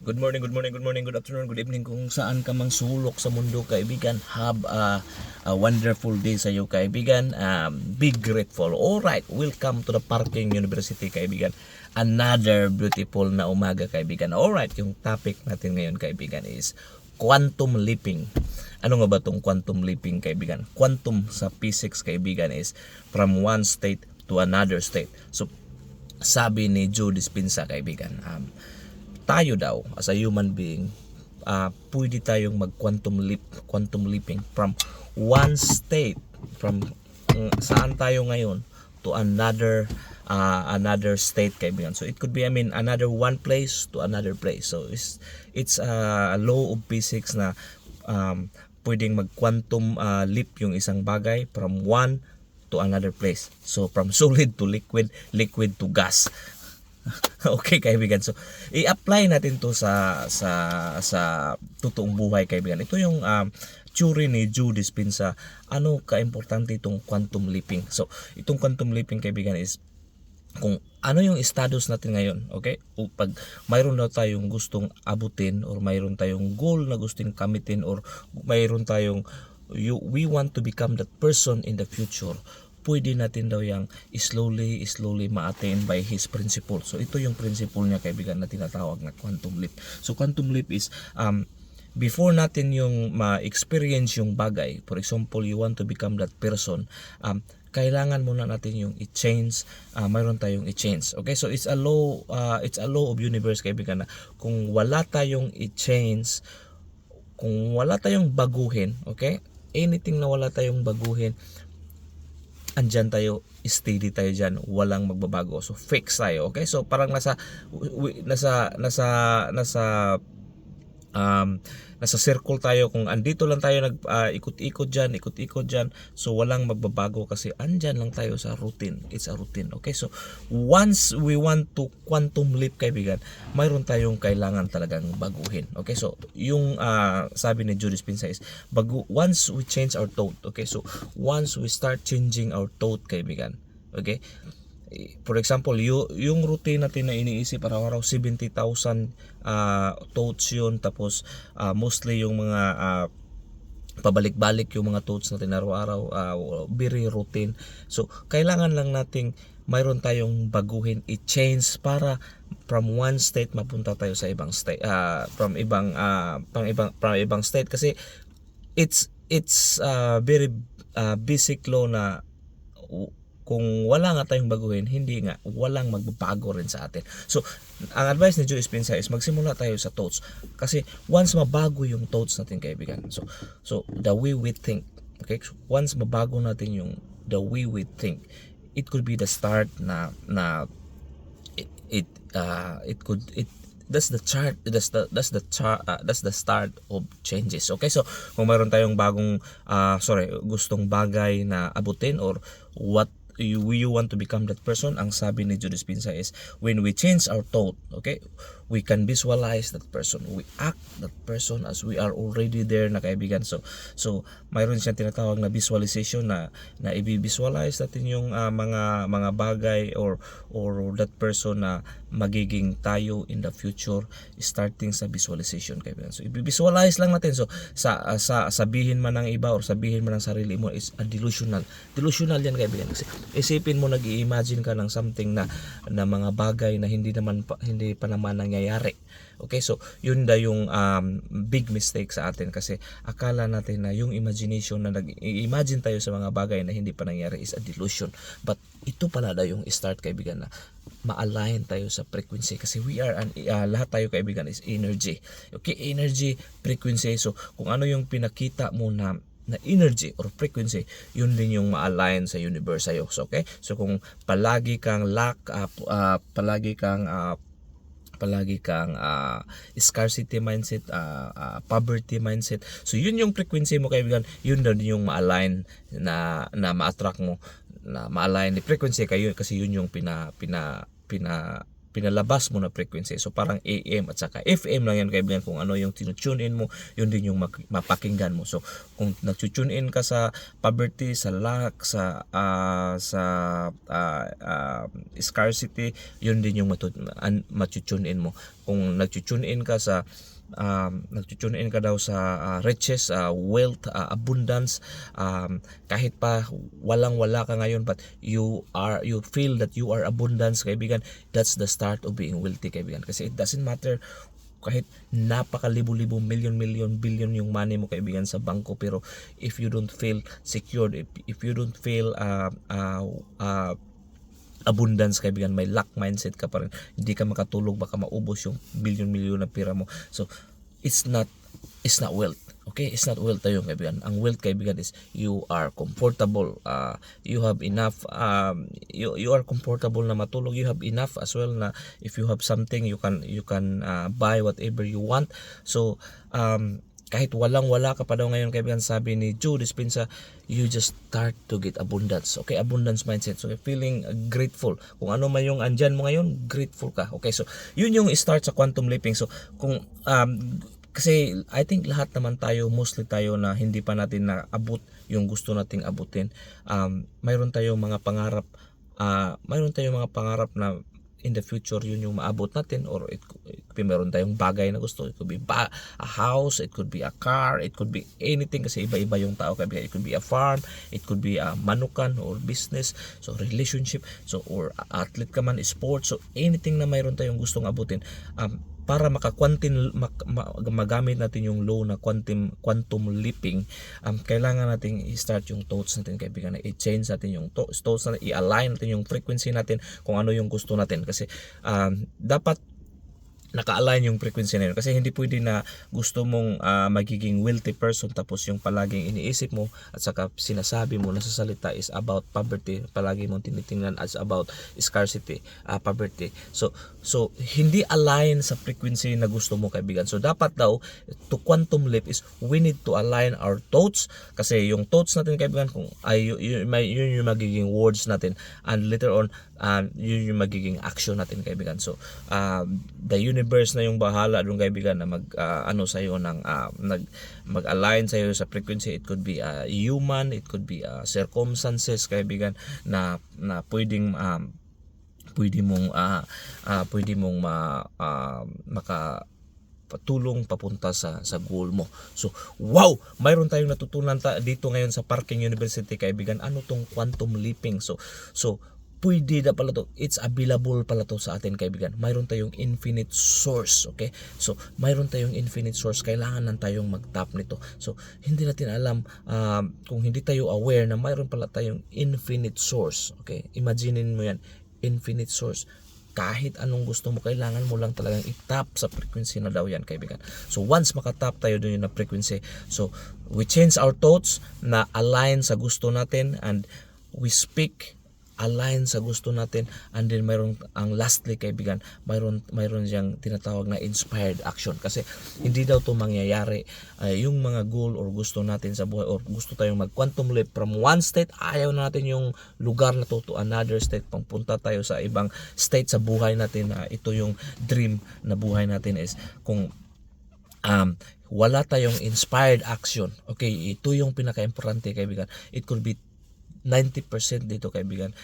Good afternoon, good evening kung saan ka mang sulok sa mundo kaibigan. Have a wonderful day sa iyo kaibigan. Be grateful. Alright, welcome to the Parking University kaibigan. Another beautiful na umaga kaibigan. Alright, yung topic natin ngayon kaibigan is quantum leaping. Ano nga ba tong quantum leaping kaibigan? Quantum sa physics kaibigan is from one state to another state. So, sabi ni Joe Dispenza kaibigan, tayo daw as a human being, pwede tayong mag quantum leaping from one state, from saan tayo ngayon to another state kaibigan. So it could be another one place to another place. So it's a law of physics na pwedeng mag quantum leap yung isang bagay from one to another place. So from solid to liquid, liquid to gas. Okay kaibigan, so i-apply natin to sa totoong buhay kaibigan. Ito yung theory ni Joe Dispenza. Ano ka-importante itong quantum leaping? So itong quantum leaping kaibigan is kung ano yung status natin ngayon, okay? O pag mayroon daw tayong gustong abutin or mayroon tayong goal na gustong kamitin or mayroon tayong we want to become that person in the future, pwede natin daw yung slowly ma-attain by his principle. So ito yung principle niya kaibigan na tinatawag na quantum leap. So quantum leap is before natin yung ma-experience yung bagay, for example, you want to become that person, kailangan muna natin yung i-change, mayroon tayong i-change. Okay, so it's a law of universe kaibigan na kung wala tayong i-change, kung wala tayong baguhin, okay, anything na wala tayong baguhin, andyan tayo, steady tayo dyan, walang magbabago. So fix tayo, okay? So parang nasa circle tayo. Kung andito lang tayo ikot-ikot dyan, so walang magbabago kasi andyan lang tayo sa routine. It's a routine, okay? So once we want to quantum leap kaibigan, mayroon tayong kailangan talagang baguhin, okay? So yung sabi ni Joe Dispenza is once we change our thought, okay? So once we start changing our thought kaibigan, okay? For example, yung routine natin na iniisip araw-araw, 70,000 thoughts yun. Tapos mostly yung mga pabalik-balik yung mga thoughts natin araw-araw, very routine. So kailangan lang nating mayroon tayong baguhin, i-change para from one state mapunta tayo sa ibang state, from ibang state, kasi it's very basic law na kung wala nga tayong baguhin, walang magbabago rin sa atin. So ang advice ni Joe Dispenza is magsimula tayo sa thoughts, kasi once mabago yung thoughts natin kaibigan, so the way we think, okay, so once mabago natin yung the way we think, it could be the start na that's the start of changes. Okay, so kung mayroon tayong gustong bagay na abutin or what you want to become that person, ang sabi ni Joe Dispenza is when we change our thought, okay, we can visualize that person, we act that person as we are already there na kaibigan. So mayroon siyang tinatawag na visualization na i-visualize natin yung mga bagay or that person na magiging tayo in the future, starting sa visualization kaibigan. So i-visualize lang natin. So sabihin man ng iba or sabihin man ng sarili mo is a delusional yan kaibigan, kasi isipin mo nag-i-imagine ka ng something na mga bagay na hindi pa naman nangyayari. Okay, so yun da yung big mistake sa atin, kasi akala natin na yung imagination na nag-i-imagine tayo sa mga bagay na hindi pa nangyayari is a delusion. But ito pala da yung start kaibigan na ma-align tayo sa frequency, kasi we are lahat tayo kaibigan is energy. Okay, energy, frequency. So kung ano yung pinakita mo na energy or frequency, yun din yung ma-align sa universe sa'yo. So, okay, so kung palagi kang scarcity mindset, poverty mindset, so yun yung frequency mo kaibigan, yun din yung ma-align na ma-attract mo, na ma-align ni frequency kayo, kasi yun yung pinalabas mo na frequency. So parang AM at saka FM lang yan kaibigan. Kung ano yung tinutune in mo, yun din yung mapakinggan mo. So kung nagtutune in ka sa poverty, sa lack, sa scarcity, yun din yung matutune in mo. Kung nagtutune in ka sa nagtutune in ka daw sa riches, wealth, abundance, kahit pa wala ka ngayon, but you feel that you are abundance kaibigan, that's the start of being wealthy kaibigan. Kasi it doesn't matter kahit napakalibo-libo, million, billion yung money mo kaibigan sa bangko, pero if you don't feel secured, if you don't feel abundance kaibigan, may lack mindset ka pa rin, hindi ka makatulog, baka maubos yung billion na pera mo. So it's not wealth. Okay, it's not wealth tayo kaibigan. Ang wealth kaibigan is you are comfortable, you have enough, you are comfortable na matulog, you have enough as well na if you have something you can buy whatever you want. So kahit wala ka pa daw ngayon kaibigan, sabi ni Joe Dispenza, you just start to get abundance. Okay, abundance mindset. So feeling grateful. Kung ano man yung andyan mo ngayon, grateful ka. Okay, so yun yung start sa quantum leaping. So kung kasi I think lahat naman tayo, mostly tayo na hindi pa natin naabot yung gusto nating abutin. Mayroon tayong mga pangarap, na in the future yun yung maabot natin, or it could be meron tayong bagay na gusto. It could be a house, it could be a car, it could be anything kasi iba-iba yung tao kaibigan. It could be a farm, it could be a manukan or business, so relationship, so or athlete ka man, sports, so anything na mayroon tayong gustong abutin, para magamit natin yung law na quantum leaping, kailangan nating i-start yung thoughts natin kaibigan, i-change natin yung thoughts natin, i-align natin yung frequency natin kung ano yung gusto natin. Kasi dapat naka-align yung frequency na yun. Kasi hindi pwede na gusto mong magiging wealthy person tapos yung palaging iniisip mo at saka sinasabi mo, nasasalita is about poverty, palagi mong tinitingnan as about scarcity, poverty. So hindi align sa frequency na gusto mo kaibigan. So dapat daw to quantum leap is we need to align our thoughts, kasi yung thoughts natin kaibigan kung yun yung magiging words natin, and later on yun yung magiging action natin kaibigan. So the universe na yung bahala doon kaibigan na sa iyo ng mag-align sa iyo sa frequency. It could be human, it could be circumstances kaibigan na pwede mong makatulong papunta sa goal mo. So wow, mayroon tayong natutunan dito ngayon sa Parking University kaibigan. Ano tong quantum leaping? So pwede na pala to, it's available pala to sa atin kaibigan. Mayroon tayong infinite source, okay? So mayroon tayong infinite source, kailangan lang tayong mag-tap nito. So hindi natin alam, kung hindi tayo aware na mayroon pala tayong infinite source, okay? Imaginin mo yan, infinite source. Kahit anong gusto mo, kailangan mo lang talagang i-tap sa frequency na daw yan kaibigan. So once makatap tayo doon yung na frequency, so we change our thoughts na align sa gusto natin, and we speak align sa gusto natin, and then mayroon ang lastly kaibigan, mayroon siyang tinatawag na inspired action. Kasi hindi daw to mangyayari, yung mga goal or gusto natin sa buhay, or gusto tayong mag quantum leap from one state, ayaw natin yung lugar na to another state, pangpunta tayo sa ibang state sa buhay natin. Ito yung dream na buhay natin is kung wala tayong inspired action. Okay, ito yung pinaka-importante kaibigan. It could be 90% dito kaibigan.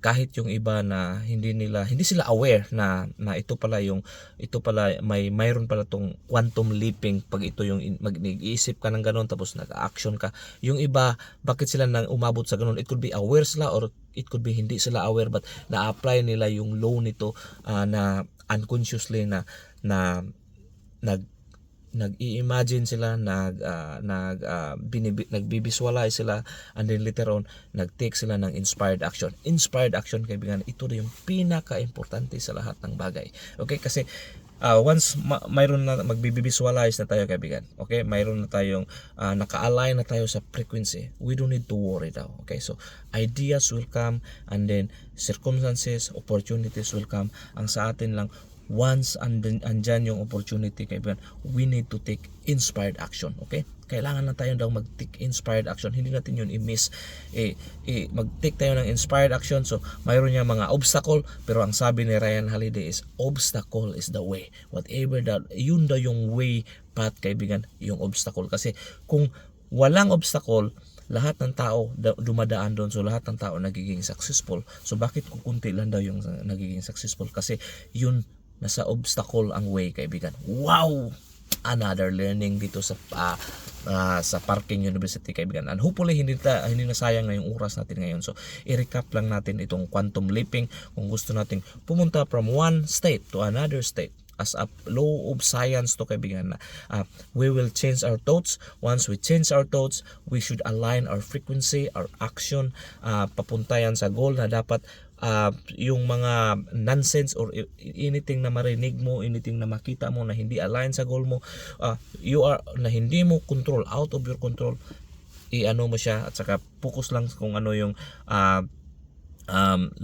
Kahit yung iba na hindi sila aware na ito pala mayroon pala tong quantum leaping. Pag ito yung nag-iisip ka ng ganun tapos nag-action ka, yung iba bakit sila nang umabot sa ganun? It could be aware sila, or it could be hindi sila aware, but na-apply nila yung law nito na unconsciously na nag-i-imagine sila, nag-visualize sila, and then later on nag-take sila ng inspired action. Inspired action kaibigan, ito na yung pinaka-importante sa lahat ng bagay. Okay, kasi once mayroon na magbi-visualize na tayo kaibigan, okay, mayroon na tayong naka-align na tayo sa frequency, we don't need to worry daw. Okay, so ideas will come, and then circumstances, opportunities will come. Ang sa atin lang, once andyan yung opportunity kaibigan, we need to take inspired action. Okay, kailangan na tayo daw mag-take inspired action. Hindi natin yun i-miss. Mag-take tayo ng inspired action. So, mayroon niya mga obstacle, pero ang sabi ni Ryan Holiday is, obstacle is the way. Whatever that, yun daw yung way, path, kaibigan, yung obstacle. Kasi kung walang obstacle, lahat ng tao dumadaan doon, so lahat ng tao nagiging successful. So bakit kukunti lang daw yung nagiging successful? Kasi yun, nasa obstacle ang way, kaibigan. Wow! Another learning dito sa Parking University, kaibigan. And hopefully hindi na sayang ngayong oras natin ngayon. So i-recap lang natin itong quantum leaping. Kung gusto nating pumunta from one state to another state, as a law of science to, kaibigan, na we will change our thoughts. Once we change our thoughts, we should align our frequency, our action, papunta yan sa goal na dapat yung mga nonsense or anything na marinig mo, anything na makita mo na hindi align sa goal mo, na hindi mo control, out of your control, i-ano mo siya, at saka focus lang kung ano yung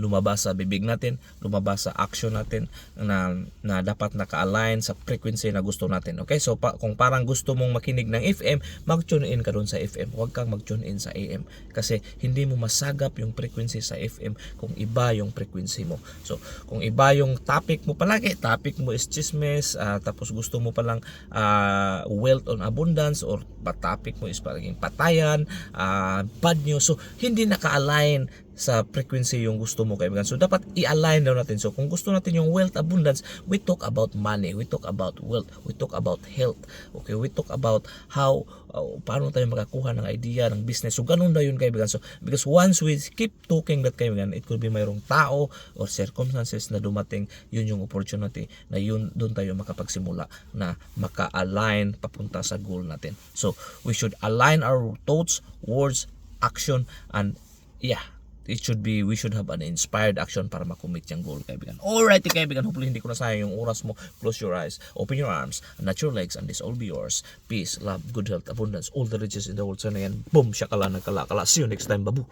lumabas sa bibig natin, lumabas sa action natin na dapat naka-align sa frequency na gusto natin. Okay? So kung parang gusto mong makinig ng FM, mag-tune in ka doon sa FM. Huwag kang mag-tune in sa AM kasi hindi mo masagap yung frequency sa FM kung iba yung frequency mo. So kung iba yung topic mo palagi, topic mo is chismes, tapos gusto mo palang wealth on abundance, or topic mo is parang patayan, bad news, so hindi naka-align sa frequency yung gusto mo, kaibigan. So dapat i-align daw natin. So kung gusto natin yung wealth abundance, we talk about money, we talk about wealth, we talk about health. Okay, we talk about how paano tayo makakuha ng idea ng business. So ganun daw yun, kaibigan. So because once we keep talking that, kaibigan, it could be mayroong tao or circumstances na dumating, yun yung opportunity na yun doon tayo makapagsimula na maka-align papunta sa goal natin. So we should align our thoughts, words, action, and we should have an inspired action para makumit yung goal, kaibigan. Alright, kaibigan, hopefully hindi ko na sayang yung oras mo. Close your eyes, open your arms, and not your legs, and this all be yours. Peace, love, good health, abundance, all the riches in the world. Sana yan, boom, syakala, nagkala. See you next time, babu.